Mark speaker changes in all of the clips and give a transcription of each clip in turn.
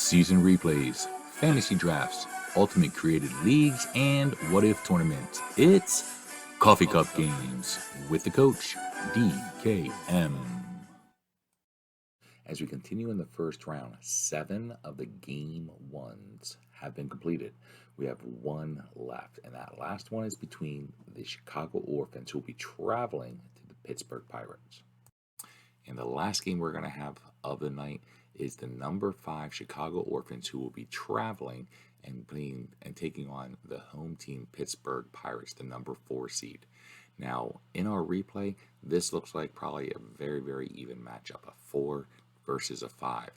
Speaker 1: season replays, fantasy drafts, ultimate created leagues, and what if tournaments. It's Coffee Cup Games with the coach, DKM. As we continue in the first round, 7 of the game ones have been completed. We have 1 left, and that last one is between the Chicago Orphans, who will be traveling to the Pittsburgh Pirates. And the last game we're going to have of the night is the number 5 Chicago Orphans, who will be traveling and taking on the home team Pittsburgh Pirates, the number 4 seed. Now, in our replay, this looks like probably a very, very even matchup, a 4 versus a 5.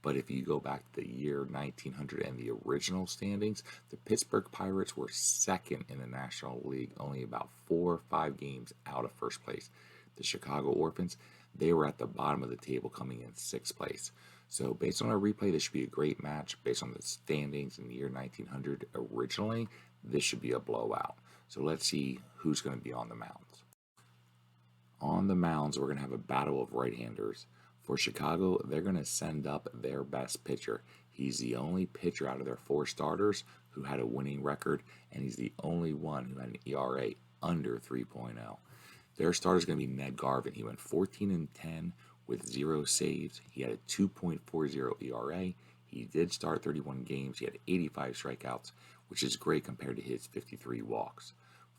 Speaker 1: But if you go back to the year 1900 and the original standings, the Pittsburgh Pirates were second in the National League, only about 4 or 5 games out of first place. The Chicago Orphans, they were at the bottom of the table, coming in 6th place. So based on our replay, this should be a great match. Based on the standings in the year 1900 originally, this should be a blowout. So let's see who's going to be on the mounds. On the mounds, we're going to have a battle of right-handers. For Chicago, they're going to send up their best pitcher. He's the only pitcher out of their 4 starters who had a winning record, and he's the only one who had an ERA under 3.0. Their starter is going to be Ned Garvin. He went 14-10 with 0 saves. He had a 2.40 ERA. He did start 31 games. He had 85 strikeouts, which is great compared to his 53 walks.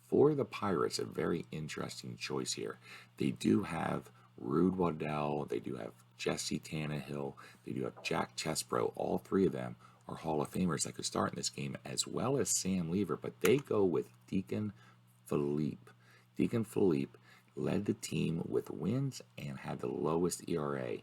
Speaker 1: For the Pirates, a very interesting choice here. They do have Rude Waddell. They do have Jesse Tannehill. They do have Jack Chesbro. All 3 of them are Hall of Famers that could start in this game, as well as Sam Lever. But they go with Deacon Philippe. Deacon Philippe led the team with wins and had the lowest ERA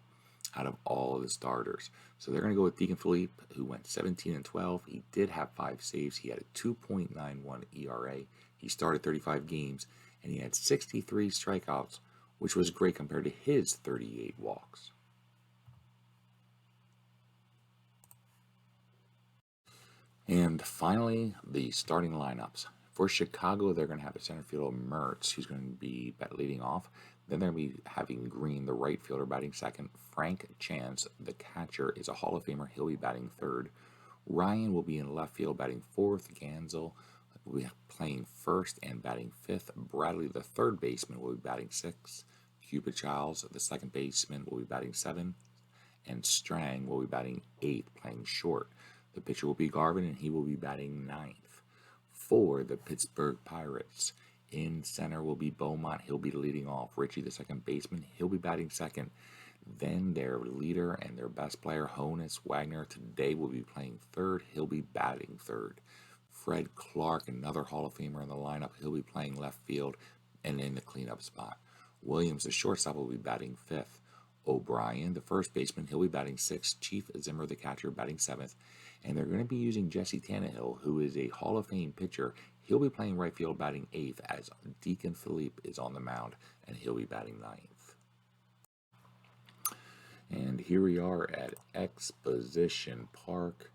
Speaker 1: out of all of the starters. So they're going to go with Deacon Philippe, who went 17-12. He did have 5 saves. He had a 2.91 ERA. He started 35 games, and he had 63 strikeouts, which was great compared to his 38 walks. And finally, the starting lineups. For Chicago, they're going to have a center fielder, Mertz, who's going to be leading off. Then they're going to be having Green, the right fielder, batting second. Frank Chance, the catcher, is a Hall of Famer. He'll be batting third. Ryan will be in left field, batting fourth. Gansel will be playing first and batting fifth. Bradley, the third baseman, will be batting sixth. Cupid Childs, the second baseman, will be batting seventh. And Strang will be batting eighth, playing short. The pitcher will be Garvin, and he will be batting ninth. For the Pittsburgh Pirates, in center will be Beaumont. He'll be leading off. Richie, the second baseman, he'll be batting second. Then their leader and their best player, Honus Wagner, today will be playing third. He'll be batting third. Fred Clark, another Hall of Famer in the lineup, he'll be playing left field and in the cleanup spot. Williams, the shortstop, will be batting fifth. O'Brien, the first baseman, he'll be batting sixth. Chief Zimmer, the catcher, batting seventh. And they're going to be using Jesse Tannehill, who is a Hall of Fame pitcher. He'll be playing right field, batting eighth, as Deacon Philippe is on the mound, and he'll be batting ninth. And here we are at Exposition Park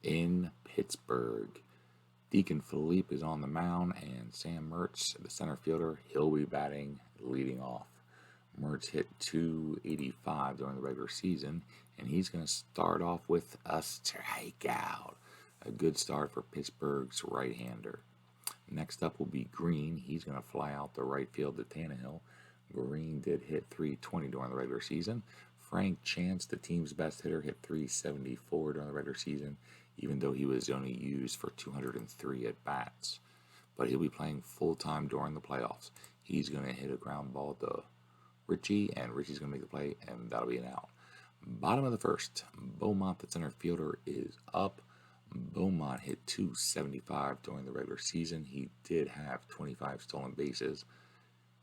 Speaker 1: in Pittsburgh. Deacon Philippe is on the mound, and Sam Mertz, the center fielder, he'll be batting leading off. Mertz hit .285 during the regular season, and he's going to start off with a strikeout. A good start for Pittsburgh's right-hander. Next up will be Green. He's going to fly out the right field to Tannehill. Green did hit .320 during the regular season. Frank Chance, the team's best hitter, hit .374 during the regular season, even though he was only used for 203 at-bats. But he'll be playing full-time during the playoffs. He's going to hit a ground ball to Richie, and Richie's going to make the play, and that'll be an out. Bottom of the first, Beaumont, the center fielder, is up. Beaumont hit .275 during the regular season. He did have 25 stolen bases.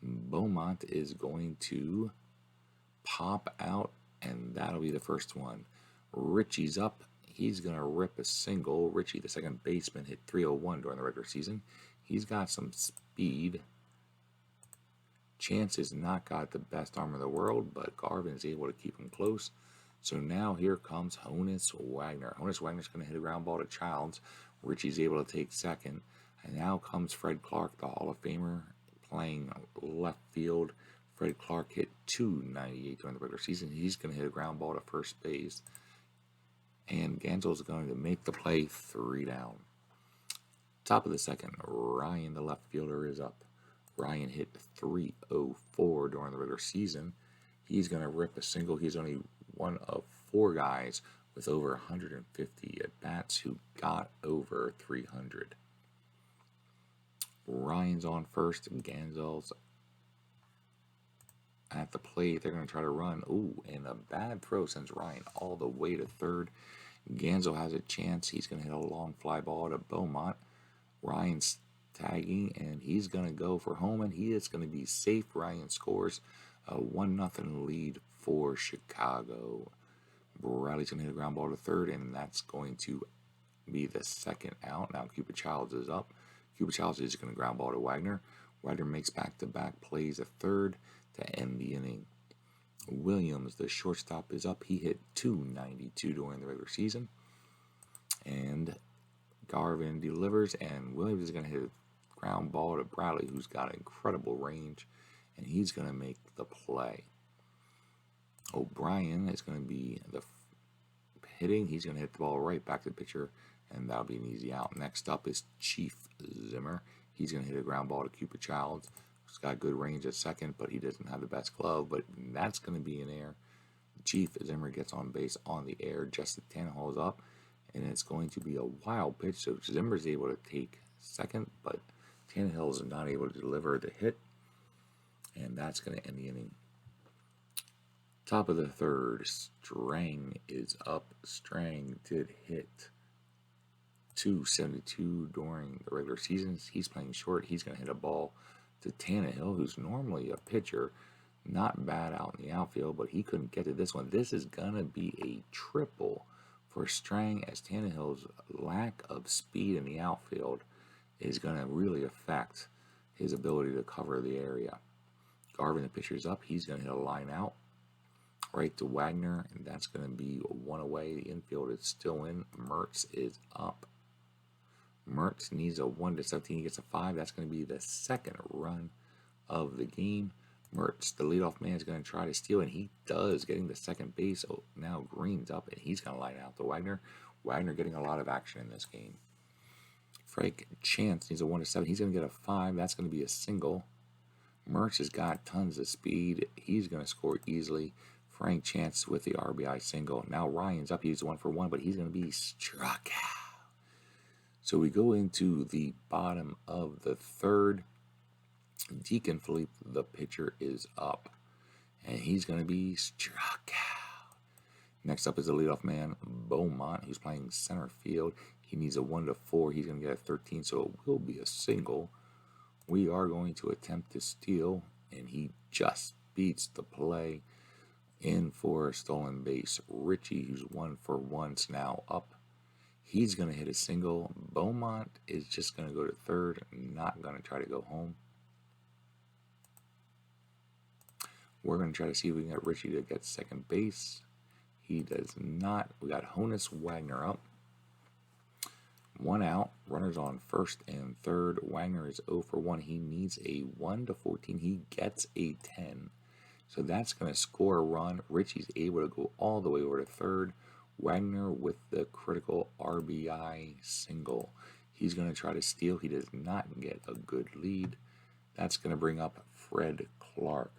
Speaker 1: Beaumont is going to pop out, and that'll be the first one. Richie's up. He's going to rip a single. Richie, the second baseman, hit .301 during the regular season. He's got some speed. Chance has not got the best arm in the world, but Garvin is able to keep him close. So now here comes Honus Wagner. Honus Wagner's going to hit a ground ball to Childs. Richie's able to take second. And now comes Fred Clark, the Hall of Famer, playing left field. Fred Clark hit .298 during the regular season. He's going to hit a ground ball to first base. And Gansel's going to make the play, 3 down. Top of the second, Ryan, the left fielder, is up. Ryan hit .304 during the regular season. He's going to rip a single. He's only one of 4 guys with over 150 at-bats who got over 300. Ryan's on first, and Gansel's at the plate. They're going to try to run. Ooh, and a bad throw sends Ryan all the way to third. Gansel has a chance. He's going to hit a long fly ball to Beaumont. Ryan's tagging, and he's going to go for home, and he is going to be safe. Ryan scores a 1-0 lead for Chicago. Bradley's going to hit a ground ball to third, and that's going to be the second out. Now Cupid Childs is up. Cupid Childs is going to ground ball to Wagner. Wagner makes back-to-back plays at third to end the inning. Williams, the shortstop, is up. He hit .292 during the regular season. And Garvin delivers, and Williams is going to hit a ground ball to Bradley, who's got incredible range, and he's going to make the play. O'Brien is going to be the hitting. He's going to hit the ball right back to the pitcher, and that'll be an easy out. Next up is Chief Zimmer. He's going to hit a ground ball to Cupid Childs, who's got good range at second, but he doesn't have the best glove, but that's going to be an error. Chief Zimmer gets on base on the air. Justin Tannehill is up, and it's going to be a wild pitch, so Zimmer's able to take second, but Tannehill is not able to deliver the hit, and that's going to end the inning. Top of the third, Strang is up. Strang did hit .272 during the regular season. He's playing short. He's going to hit a ball to Tannehill, who's normally a pitcher. Not bad out in the outfield, but he couldn't get to this one. This is going to be a triple for Strang, as Tannehill's lack of speed in the outfield is going to really affect his ability to cover the area. Garvin, the pitcher's up. He's going to hit a line out right to Wagner, and that's going to be 1 away. The infield is still in. Mertz is up. Mertz needs a 1-17. He gets a 5. That's going to be the second run of the game. Mertz, the leadoff man, is going to try to steal, and he does, getting the second base. Oh, now Green's up, and he's going to line out to Wagner. Wagner getting a lot of action in this game. Frank Chance needs a 1-7. He's going to get a 5. That's going to be a single. Mertz has got tons of speed. He's going to score easily. Frank Chance with the RBI single. Now Ryan's up. He's 1 for 1, but he's going to be struck out. So we go into the bottom of the third. Deacon Philippe, the pitcher, is up, and he's going to be struck out. Next up is the leadoff man, Beaumont, who's playing center field. He needs a 1-4. He's going to get a 13, so it will be a single. We are going to attempt to steal, and he just beats the play in for a stolen base. Richie, who's 1 for 1, is now up. He's going to hit a single. Beaumont is just going to go to third, not going to try to go home. We're going to try to see if we can get Richie to get second base. He does not. We got Honus Wagner up. 1 out. Runners on first and third. Wagner is 0 for 1. He needs a 1-14. He gets a 10. So that's going to score a run. Richie's able to go all the way over to third. Wagner with the critical RBI single. He's going to try to steal. He does not get a good lead. That's going to bring up Fred Clark.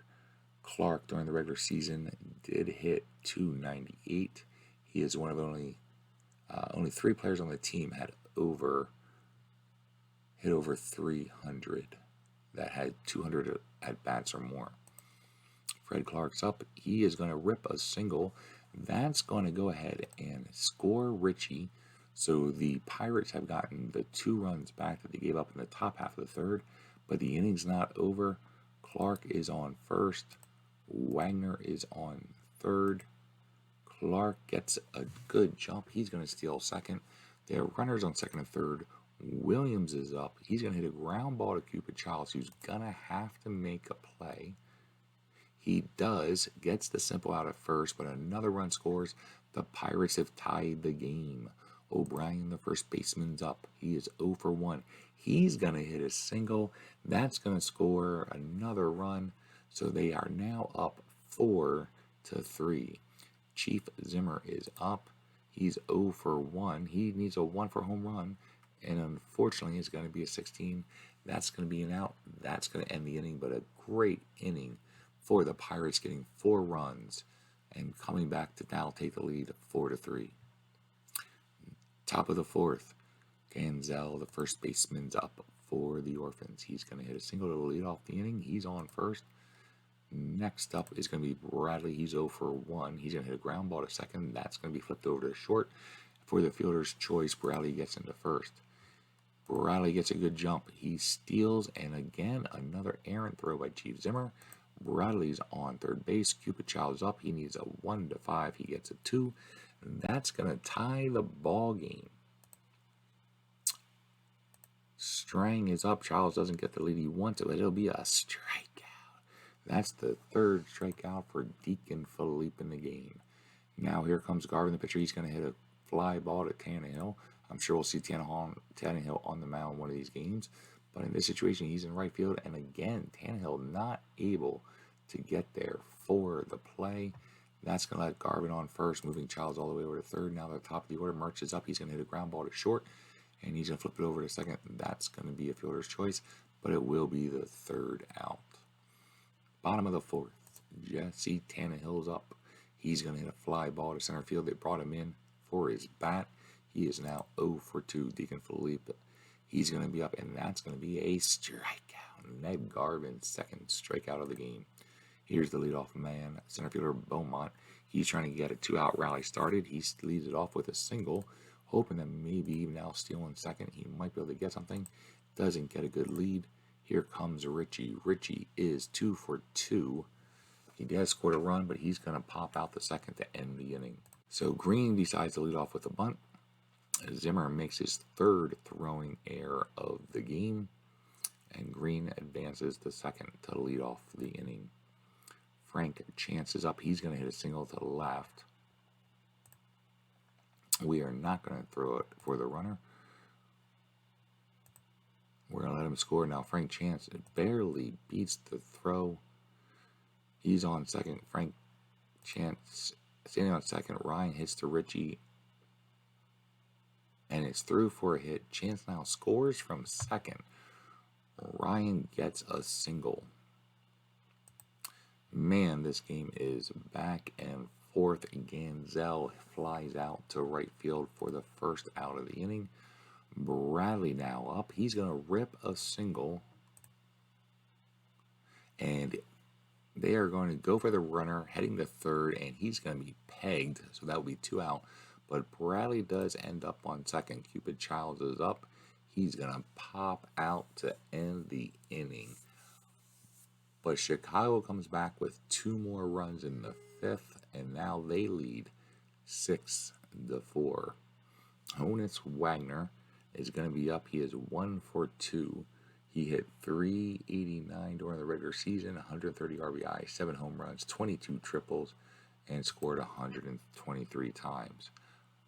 Speaker 1: Clark, during the regular season, did hit .298. He is one of only 3 players on the team hit over 300 that had 200 at bats or more. Fred Clark's up. He is going to rip a single. That's going to go ahead and score Richie. So the Pirates have gotten the 2 runs back that they gave up in the top half of the third, but the inning's not over. Clark is on first. Wagner is on third. Clark gets a good jump. He's going to steal second. There are runners on second and third. Williams is up. He's going to hit a ground ball to Cupid Childs, who's going to have to make a play. He does, gets the simple out at first, but another run scores. The Pirates have tied the game. O'Brien, the first baseman's up. He is 0 for 1. He's going to hit a single. That's going to score another run. So they are now up 4-3. Chief Zimmer is up. He's 0 for 1. He needs a 1 for home run, and unfortunately, it's going to be a 16. That's going to be an out. That's going to end the inning, but a great inning for the Pirates, getting 4 runs and coming back to now take the lead 4-3. Top of the 4th, Ganzel, the first baseman's up for the Orphans. He's going to hit a single to lead off the inning. He's on first. Next up is going to be Bradley. He's 0 for 1. He's going to hit a ground ball to second. That's going to be flipped over to short. For the fielder's choice, Bradley gets into first. Bradley gets a good jump. He steals, and again, another errant throw by Chief Zimmer. Bradley's on third base. Cupid Child's up. He needs a 1-5. He gets a 2. That's going to tie the ball game. Strang is up. Childs doesn't get the lead he wants it, but it'll be a strikeout. That's the 3rd strikeout for Deacon Philippe in the game. Now here comes Garvin, the pitcher. He's going to hit a fly ball to Tannehill. I'm sure we'll see Tannehill on the mound one of these games. But in this situation, he's in right field. And again, Tannehill not able to get there for the play. That's going to let Garvin on first, moving Childs all the way over to third. Now the top of the order. Mertz is up. He's going to hit a ground ball to short. And he's going to flip it over to second. That's going to be a fielder's choice. But it will be the 3rd out. Bottom of the 4th. Jesse Tannehill's up. He's going to hit a fly ball to center field. They brought him in for his bat. He is now 0 for 2. Deacon Philippe. He's going to be up, and that's going to be a strikeout. Ned Garvin's 2nd strikeout of the game. Here's the leadoff man, center fielder Beaumont. He's trying to get a 2-out rally started. He leads it off with a single, hoping that maybe even now stealing second, he might be able to get something. Doesn't get a good lead. Here comes Richie. Richie is 2 for 2. He has scored a run, but he's going to pop out the second to end the inning. So Green decides to lead off with a bunt. Zimmer makes his 3rd throwing error of the game, and Green advances the second to lead off the inning. Frank chances up. He's going to hit a single to the left. We are not going to throw it for the runner. We're going to let him score. Now Frank Chance barely beats the throw. He's on second. Frank Chance standing on second. Ryan hits to Richie. And it's through for a hit. Chance now scores from second. Ryan gets a single. Man, this game is back and forth. Ganzel flies out to right field for the 1st out of the inning. Bradley now up. He's going to rip a single. And they are going to go for the runner heading to third, and he's going to be pegged. So that will be 2 out. But Bradley does end up on second. Cupid Childs is up. He's going to pop out to end the inning. But Chicago comes back with 2 more runs in the 5th, and now they lead 6-4. Honus Wagner is going to be up. He is 1 for 2. He hit .389 during the regular season, 130 RBI, 7 home runs, 22 triples, and scored 123 times.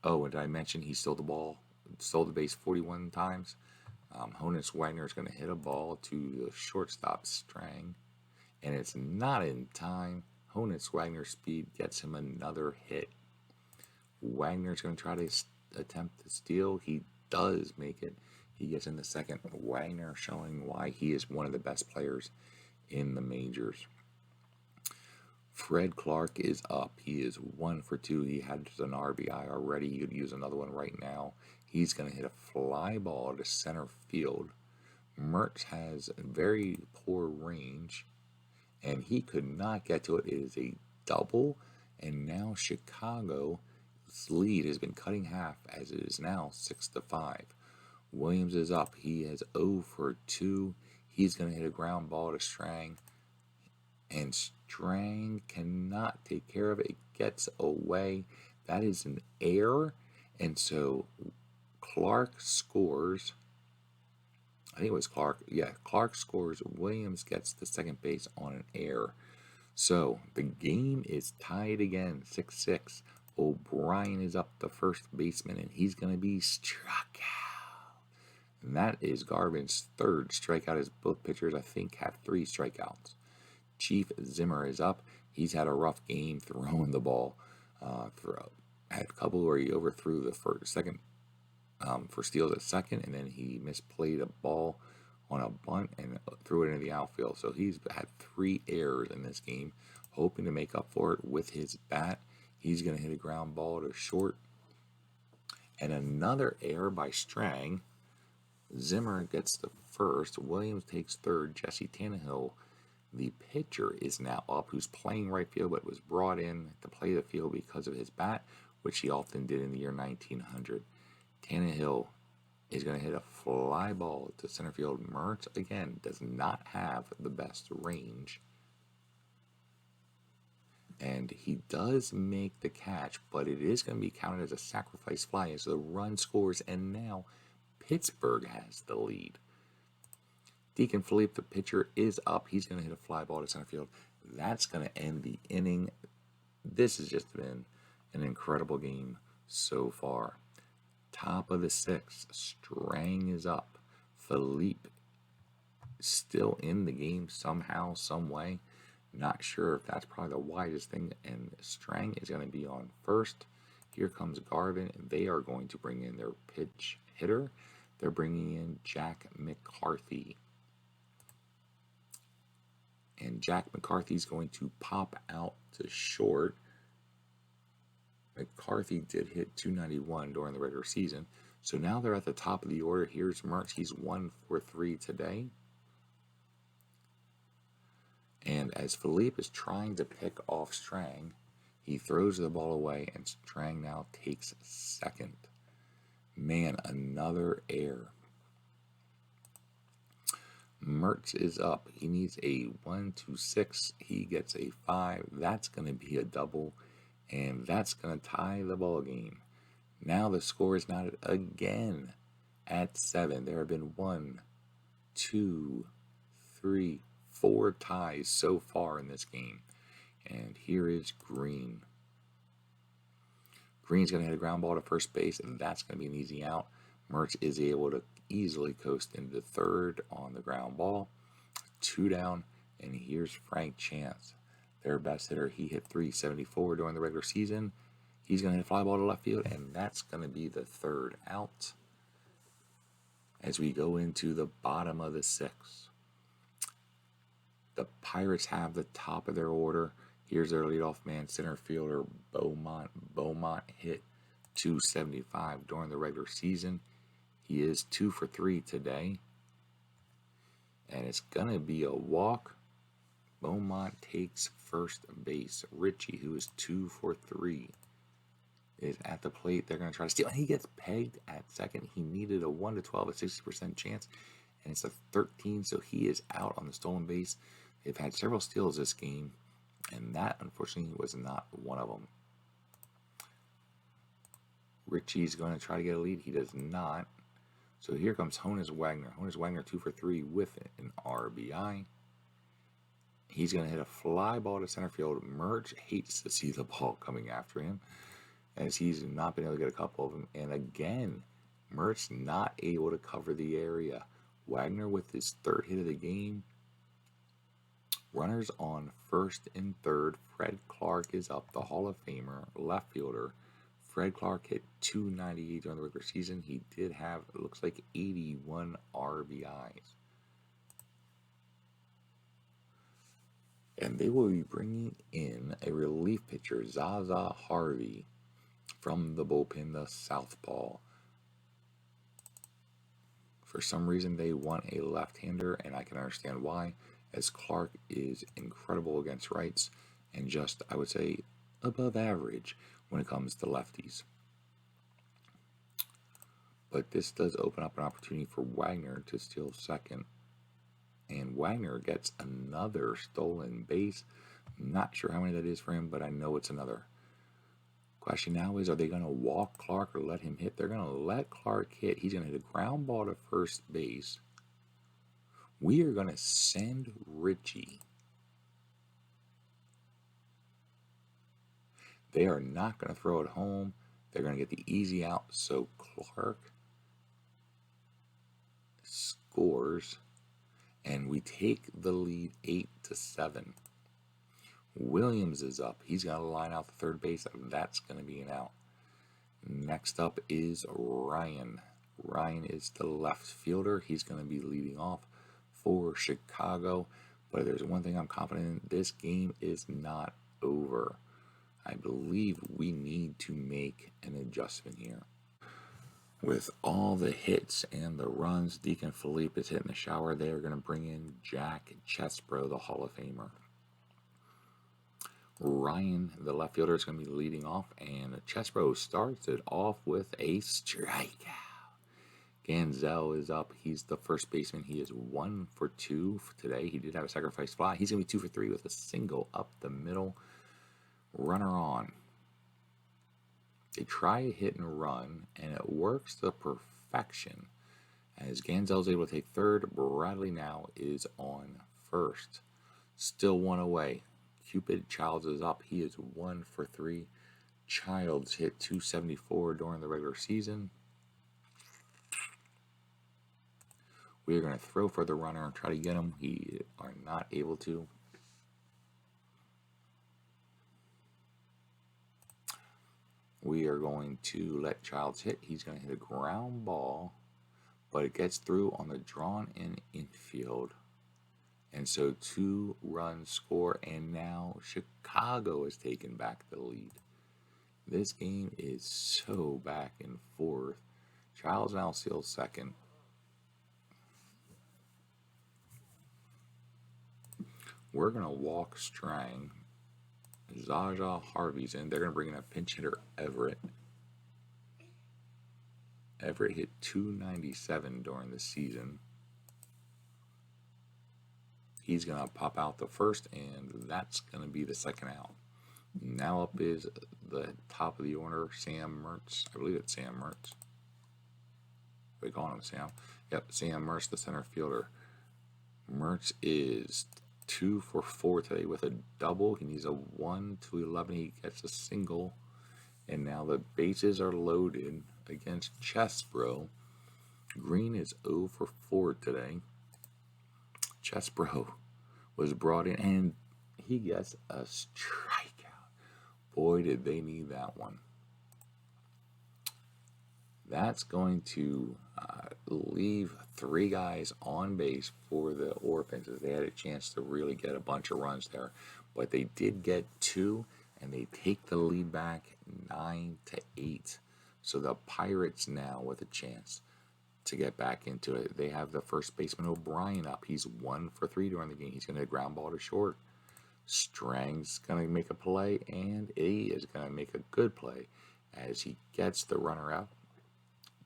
Speaker 1: Oh, and did I mention he stole the base 41 times? Honus Wagner is going to hit a ball to the shortstop Strang, and it's not in time. Honus Wagner's speed gets him another hit. Wagner's going to try to attempt to steal. He does make it. He gets in the second. Wagner showing why he is one of the best players in the majors. Fred Clark is up. He is 1 for 2. He had an RBI already. He could use another one right now. He's going to hit a fly ball to center field. Mertz has very poor range, and he could not get to it. It is a double, and now Chicago's lead has been cut in half as it is now 6-5. Williams is up. He is 0 for 2. He's going to hit a ground ball to Strang, and Strang cannot take care of it. It gets away. That is an error, and so Clark scores. I think it was Clark. Yeah, Clark scores. Williams gets the second base on an error. So the game is tied again, 6-6. O'Brien is up, the first baseman, and he's going to be struck out. And that is Garvin's 3rd strikeout, as both pitchers, I think, have 3 strikeouts. Chief Zimmer is up. He's had a rough game throwing the ball. had a couple where he overthrew the second for steals at second, and then he misplayed a ball on a bunt and threw it into the outfield. So he's had 3 errors in this game, hoping to make up for it with his bat. He's going to hit a ground ball to short. And another error by Strang. Zimmer gets the first. Williams takes third. Jesse Tannehill, the pitcher, is now up, who's playing right field but was brought in to play the field because of his bat, which he often did in the year 1900. Tannehill is going to hit a fly ball to center field. Mertz, again, does not have the best range. And he does make the catch, but it is going to be counted as a sacrifice fly as the run scores, and now Pittsburgh has the lead. Deacon Philippe, the pitcher, is up. He's going to hit a fly ball to center field. That's going to end the inning. This has just been an incredible game so far. Top of the 6th, Strang is up. Philippe still in the game somehow, some way. Not sure if that's probably the widest thing. And Strang is going to be on first. Here comes Garvin. They are going to bring in their pitch hitter. They're bringing in Jack McCarthy. And Jack McCarthy's going to pop out to short. McCarthy did hit 291 during the regular season. So now they're at the top of the order. Here's Mertz. He's 1 for 3 today. And as Philippe is trying to pick off Strang, he throws the ball away, and Strang now takes second. Man, another error. Mertz is up. He needs a 1, 2, 6. He gets a 5. That's going to be a double, and that's going to tie the ball game. Now the score is knotted again at 7. There have been 1, 2, 3, 4 ties so far in this game. And here is Green. Green's going to hit a ground ball to first base, and that's going to be an easy out. Mertz is able to easily coast into third on the ground ball. 2 down, and here's Frank Chance, their best hitter. He hit 374 during the regular season. He's going to hit a fly ball to left field, and that's going to be the 3rd out. As we go into the bottom of the 6th, the Pirates have the top of their order. Here's their leadoff man, center fielder Beaumont. Beaumont hit 275 during the regular season. He is 2 for 3 today. And it's going to be a walk. Beaumont takes first base. Richie, who is 2 for 3, is at the plate. They're going to try to steal. And he gets pegged at second. He needed a 1 to 12, a 60% chance. And it's a 13, so he is out on the stolen base. They've had several steals this game, and that, unfortunately, was not one of them. Richie's going to try to get a lead. He does not. So here comes Honus Wagner. Honus Wagner 2 for 3 with an RBI. He's going to hit a fly ball to center field. Mertz hates to see the ball coming after him, as he's not been able to get a couple of them. And again, Mertz not able to cover the area. Wagner with his 3rd hit of the game. Runners on first and third. Fred Clark is up, the Hall of Famer left fielder. Fred Clark hit 298 during the regular season. He did have, it looks like, 81 RBIs. And they will be bringing in a relief pitcher, Zaza Harvey, from the bullpen, the southpaw. For some reason, they want a left-hander, and I can understand why, as Clark is incredible against rights and just, I would say, above average when it comes to lefties. But this does open up an opportunity for Wagner to steal second. And Wagner gets another stolen base. Not sure how many that is for him, but I know it's another. Question now is, are they going to walk Clark or let him hit? They're going to let Clark hit. He's going to hit a ground ball to first base. We are going to send Richie. They are not going to throw it home. They're going to get the easy out. So Clark scores, and we take the lead 8-7. Williams is up. He's got to line out the third base. That's going to be an out. Next up is Ryan. Ryan is the left fielder. He's going to be leading off for Chicago. But there's one thing I'm confident in. This game is not over. I believe we need to make an adjustment here. With all the hits and the runs Deacon Philippe is hitting the shower, they are going to bring in Jack Chesbro, the Hall of Famer. Ryan, the left fielder, is going to be leading off, and Chesbro starts it off with a strikeout. Ganzel is up. He's the first baseman. He is 1 for 2 for today. He did have a sacrifice fly. He's going to be 2 for 3 with a single up the middle. Runner on. They try a hit and run, and it works to perfection. As Ganzel's able to take third, Bradley now is on first. Still one away. Cupid Childs is up. He is 1 for 3. Childs hit 274 during the regular season. We are going to throw for the runner and try to get him. We are not able to. We are going to let Childs hit. He's going to hit a ground ball, but it gets through on the drawn-in infield. And so 2 runs score, and now Chicago has taken back the lead. This game is so back and forth. Childs now steals second. We're going to walk Strang. Zaja Harvey's in. They're going to bring in a pinch hitter, Everett. Everett hit 297 during the season. He's going to pop out the first, and that's going to be the second out. Now up is the top of the order, Sam Mertz. I believe it's Sam Mertz. We call him Sam. Yep, Sam Mertz, the center fielder. Mertz is 2 for 4 today with a double. He needs a 1 to 11. He gets a single. And now the bases are loaded against Chesbro. Green is 0 for 4 today. Chesbro was brought in, and he gets a strikeout. Boy, did they need that one. That's going to leave 3 guys on base for the Orphans, as they had a chance to really get a bunch of runs there. But they did get 2, and they take the lead back 9-8. So the Pirates now with a chance to get back into it. They have the first baseman O'Brien up. He's 1 for 3 during the game. He's going to ground ball to short. Strang's going to make a play, and he is going to make a good play as he gets the runner out.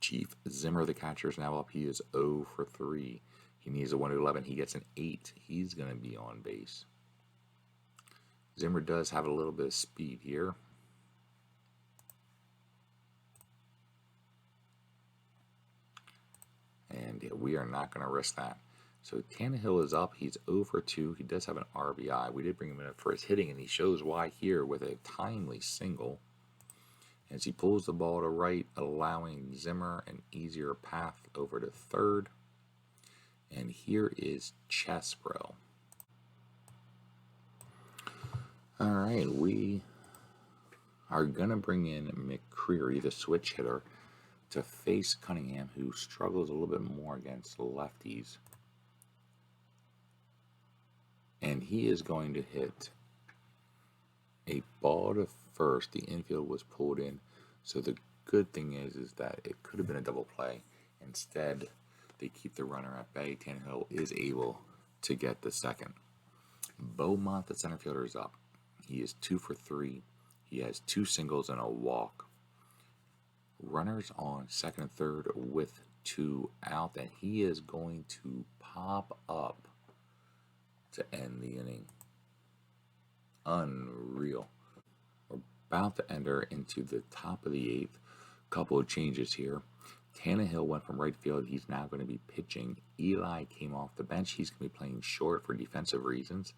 Speaker 1: Chief Zimmer, the catcher, is now up. He is 0 for 3. He needs a 1 to 11. He gets an 8. He's going to be on base. Zimmer does have a little bit of speed here. And we are not going to risk that. So Tannehill is up. He's 0 for 2. He does have an RBI. We did bring him in for his hitting, and he shows why here with a timely single. As he pulls the ball to right, allowing Zimmer an easier path over to third. And here is Chesbro. All right, we are going to bring in McCreary, the switch hitter, to face Cunningham, who struggles a little bit more against lefties. And he is going to hit a ball to first. The infield was pulled in. So the good thing is that it could have been a double play. Instead, they keep the runner at bay. Tannehill is able to get the second. Beaumont, the center fielder, is up. He is 2 for 3. He has 2 singles and a walk. Runners on second and third with 2 out, and he is going to pop up to end the inning. Unreal. We're about to enter into the top of the 8th. Couple of changes here. Tannehill went from right field. He's now going to be pitching. Eli came off the bench. He's going to be playing short for defensive reasons.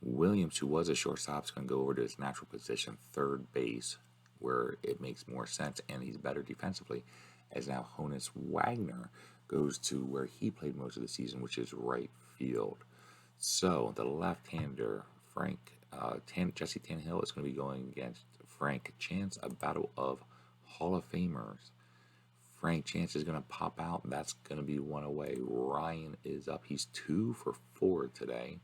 Speaker 1: Williams, who was a shortstop, is going to go over to his natural position, third base, where it makes more sense, and he's better defensively. As now Honus Wagner goes to where he played most of the season, which is right field. So the left-hander, Jesse Tannehill, is going to be going against Frank Chance, a battle of Hall of Famers. Frank Chance is going to pop out. That's going to be one away. Ryan is up. He's 2 for 4 today.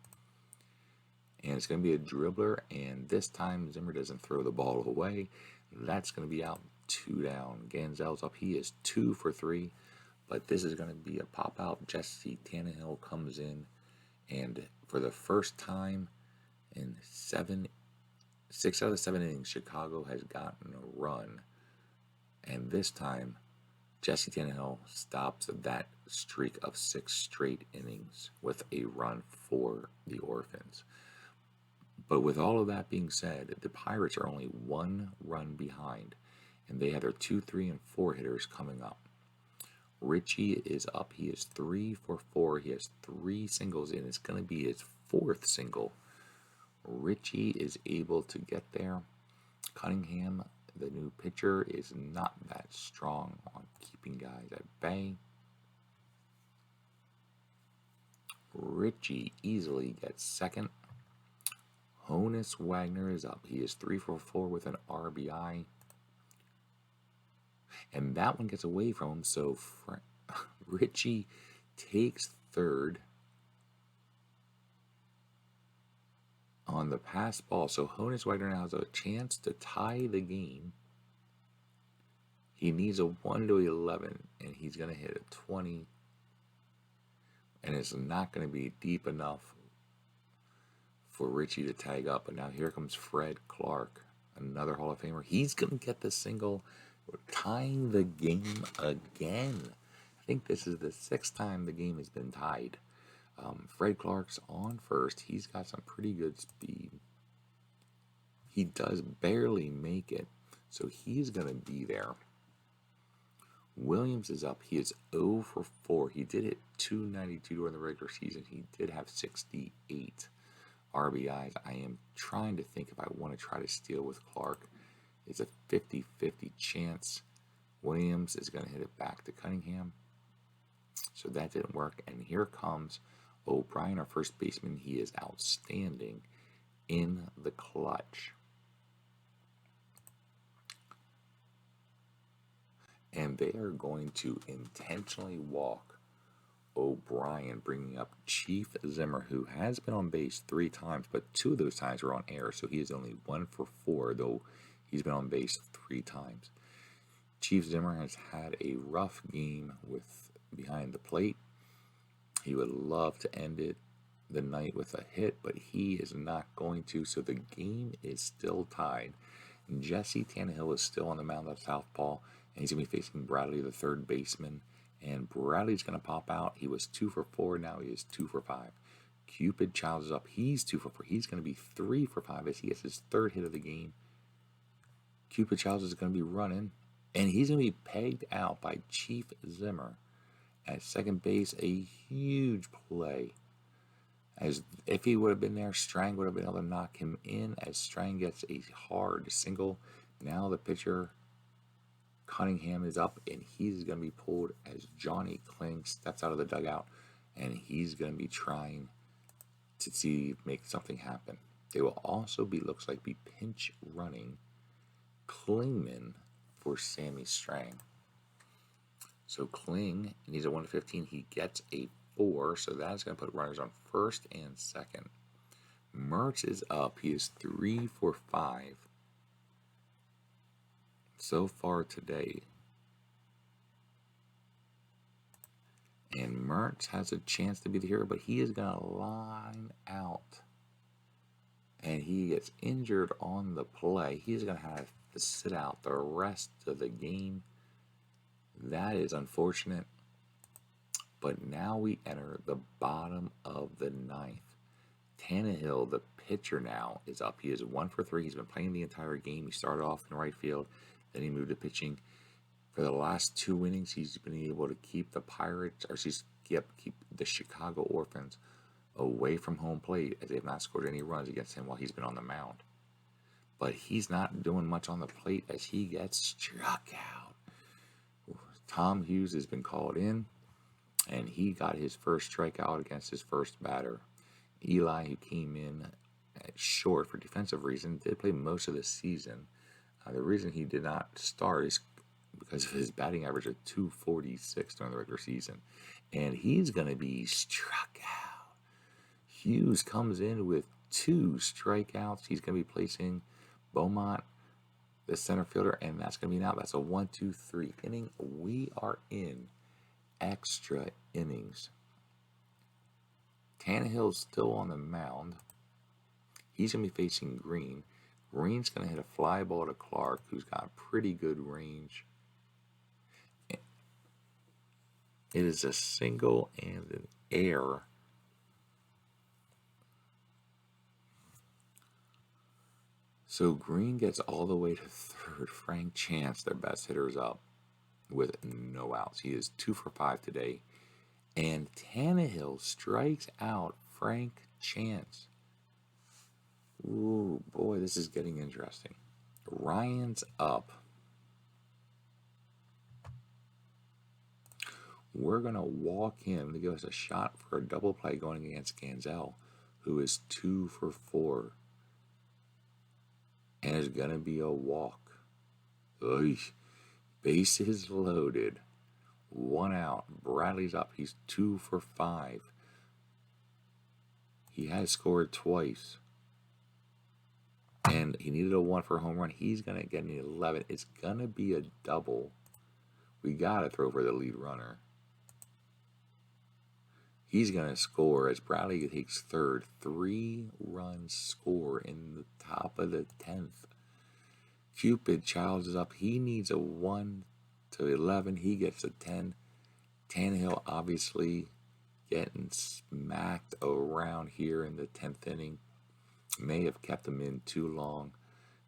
Speaker 1: And it's going to be a dribbler. And this time, Zimmer doesn't throw the ball away. That's going to be out. 2 down. Ganzel's up. He is 2 for 3. But this is going to be a pop out. Jesse Tannehill comes in. And for the first time in 6 out of 7 innings, Chicago has gotten a run. And this time, Jesse Tannehill stops that streak of 6 straight innings with a run for the Orphans. But with all of that being said, the Pirates are only 1 run behind, and they have their 2, 3, and 4 hitters coming up. Richie is up. He is 3 for 4. He has 3 singles, and it's going to be his 4th single. Richie is able to get there. Cunningham, the new pitcher, is not that strong on keeping guys at bay. Richie easily gets second. Honus Wagner is up. He is 3 for 4 with an RBI. And that one gets away from him, so Richie takes third on the pass ball. So Honus Wagner now has a chance to tie the game. He needs a 1-11, and he's going to hit a 20. And it's not going to be deep enough for Richie to tag up. But now here comes Fred Clark, another Hall of Famer. He's going to get the single. We're tying the game again. I think this is the 6th time the game has been tied. Fred Clark's on first. He's got some pretty good speed. He does barely make it, so he's going to be there. Williams is up. He is 0 for 4. He did hit 292 during the regular season. He did have 68 RBIs. I am trying to think if I want to try to steal with Clark. It's a 50-50 chance. Williams is going to hit it back to Cunningham. So that didn't work. And here comes O'Brien, our first baseman. He is outstanding in the clutch. And they are going to intentionally walk O'Brien, bringing up Chief Zimmer, who has been on base 3 times, but 2 of those times were on air, so he is only 1 for 4, though he's been on base 3 times. Chief Zimmer has had a rough game with behind the plate. He would love to end the night with a hit, but he is not going to, so the game is still tied. Jesse Tannehill is still on the mound at southpaw, and he's going to be facing Bradley, the third baseman, and Bradley's going to pop out. He was 2 for 4, now he is 2 for 5. Cupid Childs is up. He's 2 for 4. He's going to be 3 for 5 as he gets his 3rd hit of the game. Cupid Childs is going to be running, and he's going to be pegged out by Chief Zimmer at second base. A huge play. As if he would have been there, Strang would have been able to knock him in as Strang gets a hard single. Now the pitcher, Cunningham, is up, and he's going to be pulled as Johnny Kling steps out of the dugout, and he's going to be trying to make something happen. They will also looks like be pinch running Klingman for Sammy Strang. So Kling needs a 1-15. He gets a 4, so that's going to put runners on first and second. Mertz is up. He is 3 for 5 so far today. And Mertz has a chance to be the hero, but he is going to line out. And he gets injured on the play. He's going to have to sit out the rest of the game. That is unfortunate. But now we enter the bottom of the 9th. Tannehill, the pitcher, now is up. He is 1 for 3. He's been playing the entire game. He started off in right field. Then he moved to pitching. For the last 2 innings, he's been able to keep the Pirates, or keep the Chicago Orphans away from home plate, as they have not scored any runs against him while he's been on the mound. But he's not doing much on the plate as he gets struck out. Tom Hughes has been called in, and he got his first strikeout against his first batter. Eli, who came in at short for defensive reasons, did play most of the season. The reason he did not start is because of his batting average of 246 during the regular season. And he's going to be struck out. Hughes comes in with 2 strikeouts. He's going to be placing Beaumont, the center fielder, and that's going to be an out. That's a 1-2-3 inning. We are in extra innings. Tannehill's still on the mound. He's going to be facing Green. Green's going to hit a fly ball to Clark, who's got pretty good range. It is a single and an error. So Green gets all the way to third. Frank Chance, their best hitter, is up with no outs. He is 2 for 5 today. And Tannehill strikes out Frank Chance. Ooh, boy, this is getting interesting. Ryan's up. We're going to walk him to give us a shot for a double play going against Ganzel, who is 2 for 4. And it's going to be a walk. Oy. Bases loaded. 1 out. Bradley's up. He's 2 for 5. He has scored twice. And he needed a 1 for a home run. He's going to get an 11. It's going to be a double. We got to throw for the lead runner. He's going to score as Bradley takes third. 3 runs score in the top of the 10th. Cupid Childs is up. He needs a 1 to 11. He gets a 10. Tannehill obviously getting smacked around here in the 10th inning. May have kept him in too long.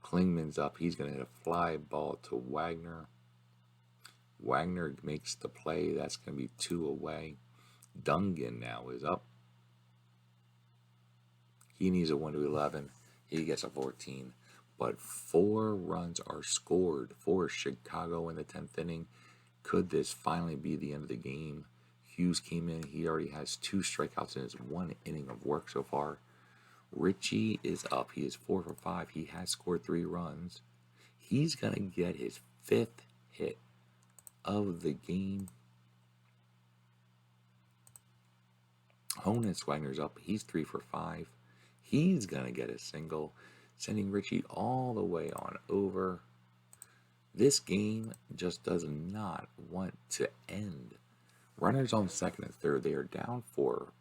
Speaker 1: Klingman's up. He's going to hit a fly ball to Wagner. Wagner makes the play. That's going to be 2 away. Dungan now is up. He needs a 1 to 11. He gets a 14. But 4 runs are scored for Chicago in the 10th inning. Could this finally be the end of the game? Hughes came in. He already has 2 strikeouts in his 1 inning of work so far. Richie is up. He is 4 for 5. He has scored 3 runs. He's going to get his 5th hit of the game. Honus Wagner's up. He's 3 for 5. He's going to get a single, sending Richie all the way on over. This game just does not want to end. Runners on second and third. They are down 4.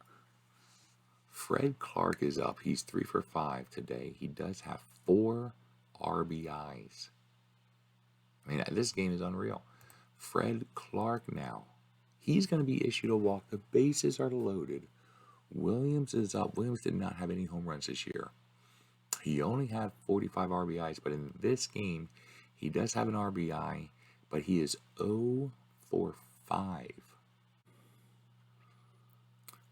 Speaker 1: Fred Clark is up. He's 3 for 5 today. He does have 4 RBIs. I mean, this game is unreal. Fred Clark now. He's going to be issued a walk. The bases are loaded. Williams is up. Williams did not have any home runs this year. He only had 45 RBIs, but in this game, he does have an RBI, but he is 0 for 5.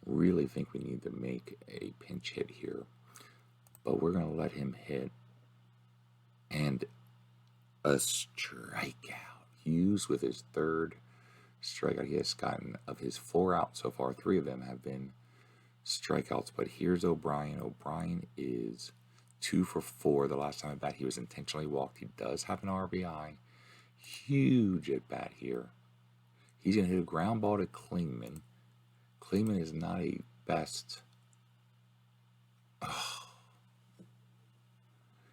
Speaker 1: Really think we need to make a pinch hit here, but we're going to let him hit. And a strikeout. Hughes with his 3rd strikeout he has gotten. Of his 4 outs so far, 3 of them have been strikeouts. But here's O'Brien. O'Brien is 2 for 4. The last time at bat he was intentionally walked. He does have an RBI. Huge at bat here. He's going to hit a ground ball to Klingman. Klingman is not a best.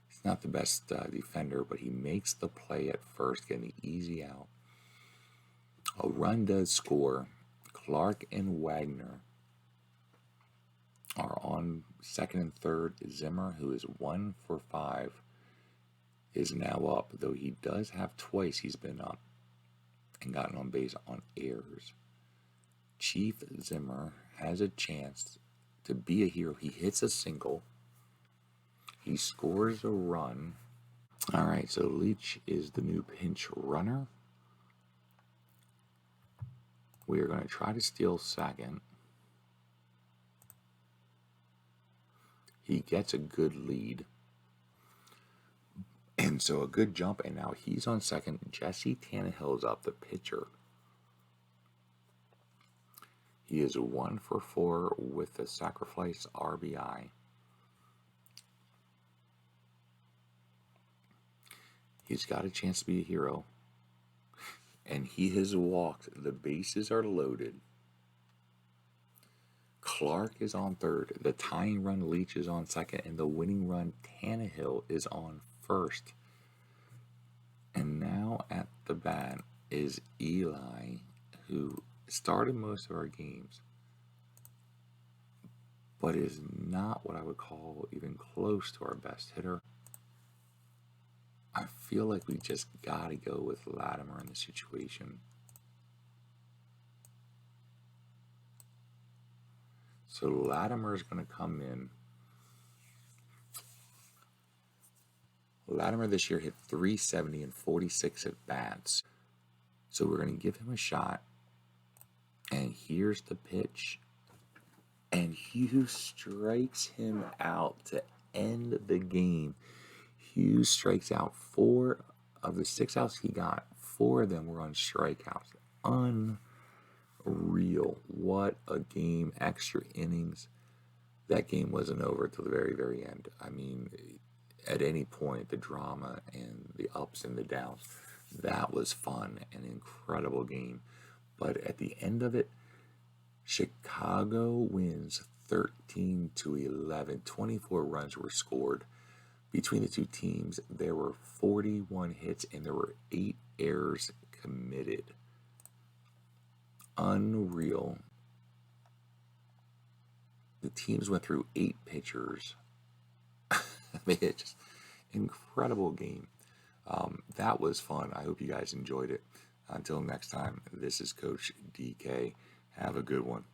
Speaker 1: He's not the best defender, but he makes the play at first, getting the easy out. A run does score. Clark and Wagner are on second and third. Zimmer, who is 1 for 5, is now up, though he does have twice he's been up and gotten on base on errors. Chief Zimmer has a chance to be a hero. He hits a single. He scores a run. All right, so Leach is the new pinch runner. We are going to try to steal second. He gets a good lead. And so a good jump, and now he's on second. Jesse Tannehill is up, the pitcher. He is 1 for 4 with the sacrifice RBI. He's got a chance to be a hero. and he has walked. The bases are loaded. Clark is on third. The tying run, Leach is on second, and the winning run, Tannehill, is on first. And now at the bat is Eli, who started most of our games, but is not what I would call even close to our best hitter. I feel like we just got to go with Latimer in this situation. So Latimer is going to come in. Latimer this year hit 370 and 46 at bats. So we're going to give him a shot. And here's the pitch. And Hughes strikes him out to end the game. Hughes strikes out 4 of the 6 outs he got. 4 of them were on strikeouts. Unreal. What a game. Extra innings. That game wasn't over till the very, very end. I mean, at any point, the drama and the ups and the downs, that was fun. An incredible game. But at the end of it, Chicago wins 13-11. 24 runs were scored. Between the two teams, there were 41 hits and there were 8 errors committed. Unreal. The teams went through 8 pitchers. I mean, it's just incredible game. That was fun. I hope you guys enjoyed it. Until next time, this is Coach DK. Have a good one.